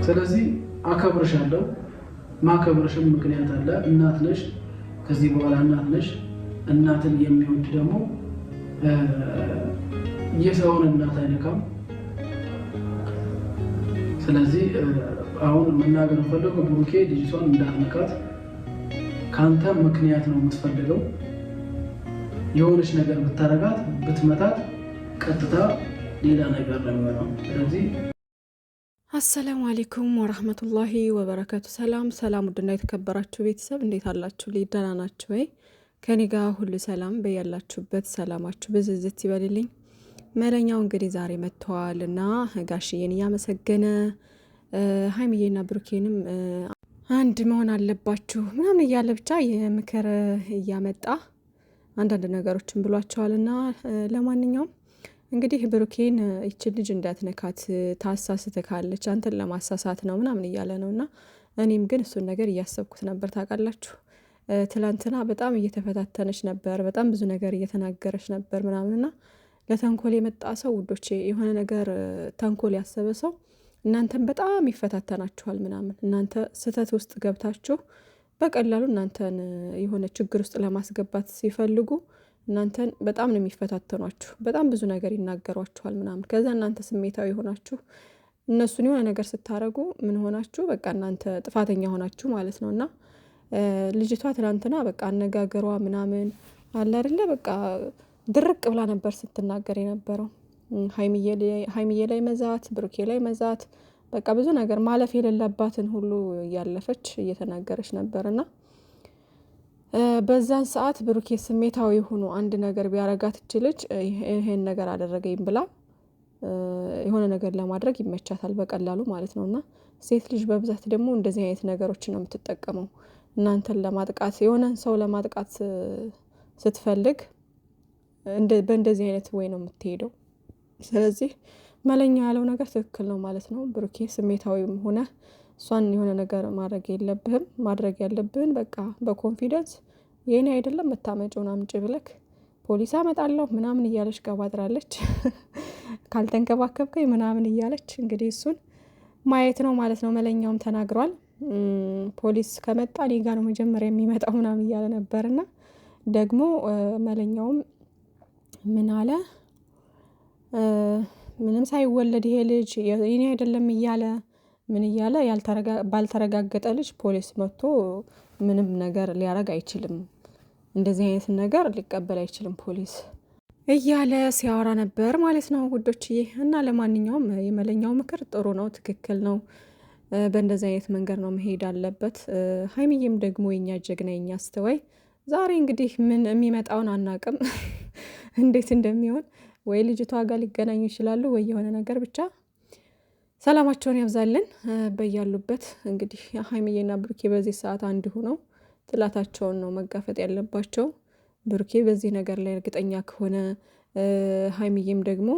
ስለዚህ አከብርሻለሁ። ማከብርሽም ምክንያት አለ። እናት ነሽ፣ ከዚህ በኋላ እናት ነሽ። እናትን የሚወድ ደግሞ የሰውን እናት አይነካም። ስለዚህ አሁን መናገር ፈልገው ብሩኬ ልጅቷን እንዳትነካት። ካንተ ምክንያት ነው የምትፈልገው። የሆነች ነገር ብታረጋት ብትመታት ቀጥታ ሌላ ነገር ነው የሚሆነው። ስለዚህ አሰላሙ አለይኩም ወራህመቱላሂ ወበረካቱ። ሰላም ውድና የተከበራችሁ ቤተሰብ እንዴት አላችሁ? ደህና ናችሁ ወይ? ከኔ ጋር ሁሉ ሰላም። በያላችሁበት ሰላማችሁ ብዝዝት ይበልልኝ። መለኛው እንግዲህ ዛሬ መጥተዋል እና ጋሽዬን እያመሰገነ ሀይሚዬና ብሩኬንም አንድ መሆን አለባችሁ ምናምን እያለ ብቻ የምክር እያመጣ አንዳንድ ነገሮችን ብሏቸዋልና ለማንኛውም እንግዲህ ብሩኬን ይችን ልጅ እንዳትነካት ታሳስትካለች፣ አንተን ለማሳሳት ነው ምናምን እያለ ነው። እና እኔም ግን እሱን ነገር እያሰብኩት ነበር። ታውቃላችሁ ትላንትና በጣም እየተፈታተነች ነበር፣ በጣም ብዙ ነገር እየተናገረች ነበር ምናምንና ለተንኮል የመጣ ሰው ውዶቼ፣ የሆነ ነገር ተንኮል ያሰበ ሰው እናንተን በጣም ይፈታተናችኋል ምናምን። እናንተ ስህተት ውስጥ ገብታችሁ በቀላሉ እናንተን የሆነ ችግር ውስጥ ለማስገባት ሲፈልጉ እናንተን በጣም ነው የሚፈታተኗችሁ። በጣም ብዙ ነገር ይናገሯችኋል ምናምን። ከዛ እናንተ ስሜታዊ ሆናችሁ እነሱን የሆነ ነገር ስታረጉ ምን ሆናችሁ በቃ እናንተ ጥፋተኛ ሆናችሁ ማለት ነው። እና ልጅቷ ትናንትና በቃ አነጋገሯ ምናምን አለ አይደለ፣ በቃ ድርቅ ብላ ነበር ስትናገር የነበረው። ሀይሚዬ ላይ መዛት፣ ብሩኬ ላይ መዛት፣ በቃ ብዙ ነገር ማለፍ የሌለባትን ሁሉ እያለፈች እየተናገረች ነበርና በዛን ሰዓት ብሩኬ ስሜታዊ ሆኖ አንድ ነገር ቢያረጋት ትችልች ይሄን ነገር አደረገኝ ብላ የሆነ ነገር ለማድረግ ይመቻታል በቀላሉ ማለት ነው። እና ሴት ልጅ በብዛት ደግሞ እንደዚህ አይነት ነገሮችን ነው የምትጠቀመው። እናንተን ለማጥቃት የሆነን ሰው ለማጥቃት ስትፈልግ በእንደዚህ አይነት ወይ ነው የምትሄደው። ስለዚህ መለኛ ያለው ነገር ትክክል ነው ማለት ነው። ብሩኬ ስሜታዊም ሆነ እሷን የሆነ ነገር ማድረግ የለብህም። ማድረግ ያለብህን በቃ በኮንፊደንስ የኔ አይደለም መታመጪውን አምጪ ብለክ ፖሊስ አመጣለሁ ምናምን እያለች ገባጥራለች። ካልተንከባከብከኝ ምናምን እያለች እንግዲህ እሱን ማየት ነው ማለት ነው። መለኛውም ተናግሯል። ፖሊስ ከመጣ እኔ ጋ ነው መጀመሪያ የሚመጣው ምናምን እያለ ነበርና ደግሞ መለኛውም ምን አለ፣ ምንም ሳይወለድ ይሄ ልጅ የኔ አይደለም እያለ ምን እያለ ባልተረጋገጠ ልጅ ፖሊስ መጥቶ ምንም ነገር ሊያረግ አይችልም፣ እንደዚህ አይነት ነገር ሊቀበል አይችልም ፖሊስ እያለ ሲያወራ ነበር ማለት ነው ውዶችዬ። እና ለማንኛውም የመለኛው ምክር ጥሩ ነው፣ ትክክል ነው። በእንደዚህ አይነት መንገድ ነው መሄድ አለበት። ሀይሚዬም ደግሞ የኛ ጀግና የኛ አስተዋይ ዛሬ እንግዲህ ምን የሚመጣውን አናቅም እንዴት እንደሚሆን ወይ ልጅቷ ጋር ሊገናኙ ይችላሉ ወይ የሆነ ነገር ብቻ ሰላማቸውን ያብዛልን በያሉበት። እንግዲህ ሀይሚዬና ብሩኬ በዚህ ሰዓት አንድ ሆነው ጥላታቸውን ነው መጋፈጥ ያለባቸው። ብሩኬ በዚህ ነገር ላይ እርግጠኛ ከሆነ ሀይሚዬም ደግሞ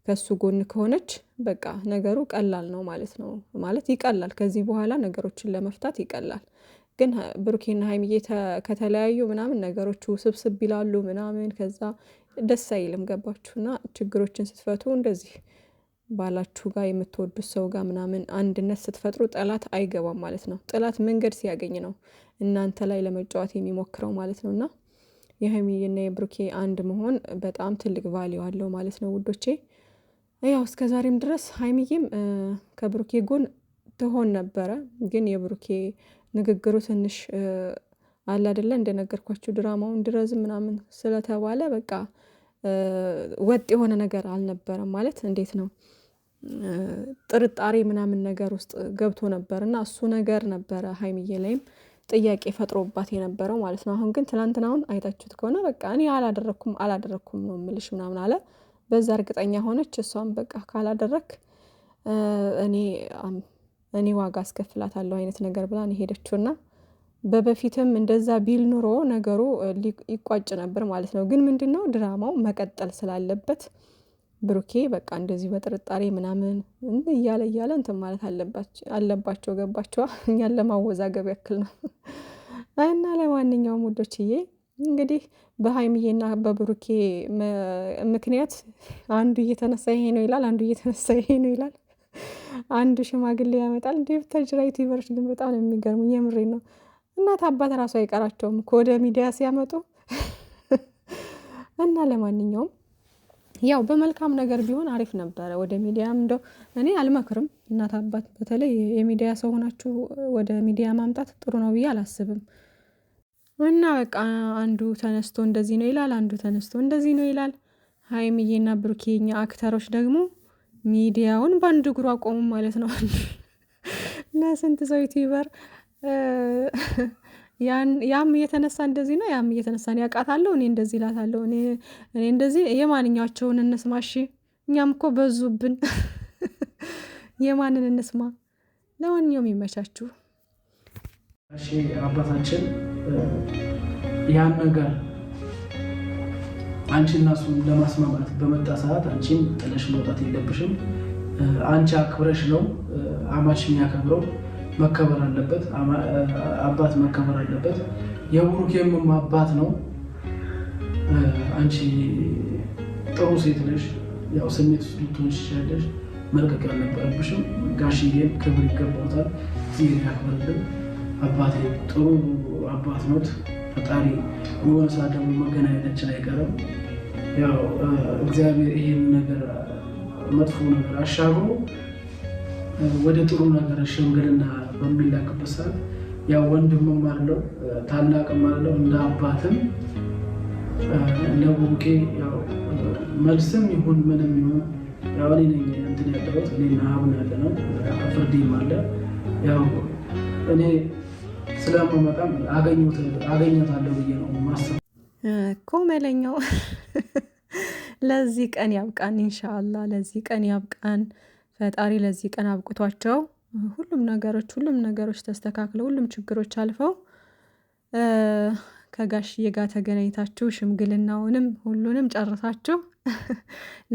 ከሱ ጎን ከሆነች በቃ ነገሩ ቀላል ነው ማለት ነው። ማለት ይቀላል፣ ከዚህ በኋላ ነገሮችን ለመፍታት ይቀላል። ግን ብሩኬና ሀይሚዬ ከተለያዩ ምናምን ነገሮቹ ስብስብ ይላሉ ምናምን፣ ከዛ ደስ አይልም። ገባችሁና ችግሮችን ስትፈቱ እንደዚህ ባላችሁ ጋር የምትወዱት ሰው ጋር ምናምን አንድነት ስትፈጥሩ ጠላት አይገባም ማለት ነው። ጠላት መንገድ ሲያገኝ ነው እናንተ ላይ ለመጫወት የሚሞክረው ማለት ነው። እና የሀይሚዬና የብሩኬ አንድ መሆን በጣም ትልቅ ቫሊዩ አለው ማለት ነው ውዶቼ። ያው እስከ ዛሬም ድረስ ሀይሚዬም ከብሩኬ ጎን ትሆን ነበረ፣ ግን የብሩኬ ንግግሩ ትንሽ አለ አይደለ፣ እንደነገርኳችሁ ድራማው እንዲረዝም ምናምን ስለተባለ በቃ ወጥ የሆነ ነገር አልነበረም ማለት እንዴት ነው፣ ጥርጣሬ ምናምን ነገር ውስጥ ገብቶ ነበር እና እሱ ነገር ነበረ ሀይሚዬ ላይም ጥያቄ ፈጥሮባት የነበረው ማለት ነው። አሁን ግን ትናንትናውን አይታችሁት ከሆነ በቃ እኔ አላደረኩም ነው የምልሽ ምናምን አለ። በዛ እርግጠኛ ሆነች እሷም በቃ ካላደረክ እኔ ዋጋ አስከፍላታለሁ አይነት ነገር ብላ ነው ሄደችውና በበፊትም እንደዛ ቢል ኑሮ ነገሩ ይቋጭ ነበር ማለት ነው። ግን ምንድነው ድራማው መቀጠል ስላለበት ብሩኬ በቃ እንደዚህ በጥርጣሬ ምናምን እያለ እንትን ማለት አለባቸው። ገባቸዋ እኛን ለማወዛገብ ያክል ነው። እና ለማንኛውም ውዶችዬ እንግዲህ በሀይሚዬና በብሩኬ ምክንያት አንዱ እየተነሳ ይሄ ነው ይላል፣ አንዱ እየተነሳ ይሄ ነው ይላል። አንድ ሽማግሌ ያመጣል። እንደ ቡታጅራ ዩቲዩበሮች ግን በጣም ነው የሚገርሙኝ። የምሬን ነው። እናት አባት ራሱ አይቀራቸውም ወደ ሚዲያ ሲያመጡ እና ለማንኛውም ያው በመልካም ነገር ቢሆን አሪፍ ነበረ። ወደ ሚዲያም እንደው እኔ አልመክርም። እናት አባት በተለይ የሚዲያ ሰው ሆናችሁ ወደ ሚዲያ ማምጣት ጥሩ ነው ብዬ አላስብም። እና በቃ አንዱ ተነስቶ እንደዚህ ነው ይላል፣ አንዱ ተነስቶ እንደዚህ ነው ይላል። ሀይሚዬና ብሩኬ የኛ አክተሮች ደግሞ ሚዲያውን በአንድ እግሩ አቆሙ ማለት ነው። ለስንት ሰው ዩቲዩበር ያም እየተነሳ እንደዚህ ነው፣ ያም እየተነሳ እኔ አውቃታለሁ፣ እኔ እንደዚህ እላታለሁ፣ እኔ እንደዚህ። የማንኛቸውን እንስማ? እሺ እኛም እኮ በዙብን። የማንን እንስማ? ለማንኛውም ይመቻችሁ። እሺ አባታችን ያን ነገር አንቺ እና እሱን ለማስማማት በመጣ ሰዓት አንቺም ጥለሽ መውጣት የለብሽም። አንቺ አክብረሽ ነው አማች የሚያከብረው። መከበር አለበት። አባት መከበር አለበት። የብሩኬም አባት ነው። አንቺ ጥሩ ሴት ነሽ። ያው ስሜት ውስጥ ልትሆን ትችላለሽ። መልቀቅ ያልነበረብሽም። ጋሽዬም ክብር ይገባውታል። እዚህ ያክብርልን። አባቴ ጥሩ አባት ኖት። ፈጣሪ የሆነ ሰዓት ደግሞ መገናኘታችን አይቀርም። ያው እግዚአብሔር ይሄን ነገር መጥፎ ነገር አሻግሮ ወደ ጥሩ ነገር ሽምግልና በሚላክበት ሰዓት ያው ወንድምም አለው ታላቅም አለው እንደ አባትም ለቡሩኬ ያው መልስም ይሁን ምንም ይሁን ያው እኔ ነኝ እንትን ያለሁት እኔና አሁን ያለ ነው። ፍርዴም አለ። ያው እኔ ስለማመጣም አገኘታለሁ ብዬ ነው ማሰብ እኮ መለኛው። ለዚህ ቀን ያብቃን ኢንሻአላህ። ለዚህ ቀን ያብቃን ፈጣሪ። ለዚህ ቀን አብቅቷቸው ሁሉም ነገሮች ተስተካክለው ሁሉም ችግሮች አልፈው ከጋሽዬ ጋር ተገናኝታችሁ ሽምግልናውንም ሁሉንም ጨርሳችሁ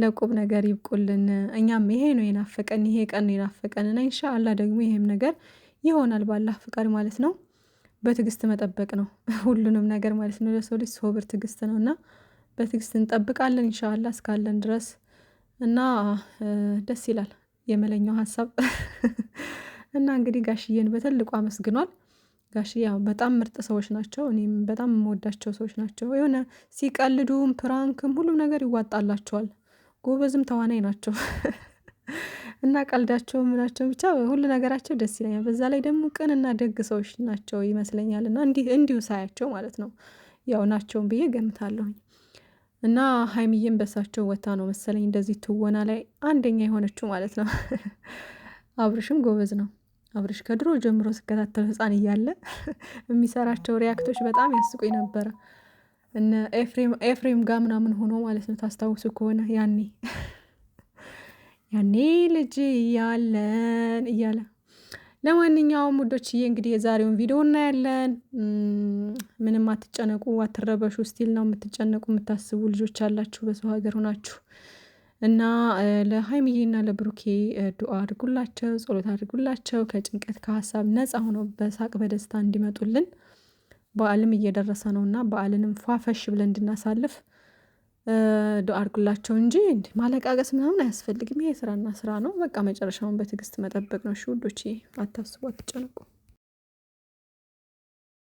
ለቁም ነገር ይብቁልን። እኛም ይሄ ነው የናፈቀን፣ ይሄ ቀን ነው የናፈቀንና ኢንሻአላህ ደግሞ ይሄም ነገር ይሆናል ባላህ ፍቃድ ማለት ነው። በትዕግስት መጠበቅ ነው ሁሉንም ነገር ማለት ነው። ለሰው ልጅ ሶብር ትዕግስት ነው እና በትዕግስት እንጠብቃለን ኢንሻአላህ እስካለን ድረስ እና ደስ ይላል የመለኛው ሀሳብ። እና እንግዲህ ጋሽዬን በትልቁ አመስግኗል። ጋሽዬ ያው በጣም ምርጥ ሰዎች ናቸው። እኔም በጣም የምወዳቸው ሰዎች ናቸው። የሆነ ሲቀልዱም ፕራንክም ሁሉም ነገር ይዋጣላቸዋል። ጎበዝም ተዋናይ ናቸው። እና ቀልዳቸው ምናቸው ብቻ ሁሉ ነገራቸው ደስ ይለኛል። በዛ ላይ ደግሞ ቅንና ደግ ሰዎች ናቸው ይመስለኛል። እና እንዲሁ ሳያቸው ማለት ነው ያው ናቸውን ብዬ ገምታለሁኝ። እና ሀይሚዬም በሳቸው ወታ ነው መሰለኝ እንደዚህ ትወና ላይ አንደኛ የሆነችው ማለት ነው። አብርሽም ጎበዝ ነው። አብርሽ ከድሮ ጀምሮ ስከታተል ህፃን እያለ የሚሰራቸው ሪያክቶች በጣም ያስቁኝ ነበረ። እነ ኤፍሬም ጋር ምናምን ሆኖ ማለት ነው ታስታውሱ ከሆነ ያኔ ልጅ እያለን እያለ። ለማንኛውም ውዶችዬ እንግዲህ የዛሬውን ቪዲዮ እናያለን። ምንም አትጨነቁ፣ አትረበሹ። ስቲል ነው የምትጨነቁ የምታስቡ ልጆች አላችሁ በሰው ሀገር ሆናችሁ እና ለሀይሚዬና ለብሩኬ ዱአ አድርጉላቸው፣ ጸሎት አድርጉላቸው። ከጭንቀት ከሀሳብ ነፃ ሆነው በሳቅ በደስታ እንዲመጡልን። በዓልም እየደረሰ ነው እና በዓልንም ፏፈሽ ብለን እንድናሳልፍ ዱአ አድርጉላቸው እንጂ ማለቃቀስ ምናምን አያስፈልግም። ይሄ ስራና ስራ ነው። በቃ መጨረሻውን በትዕግስት መጠበቅ ነው። እሺ ውዶቼ፣ አታስቡ፣ አትጨነቁ።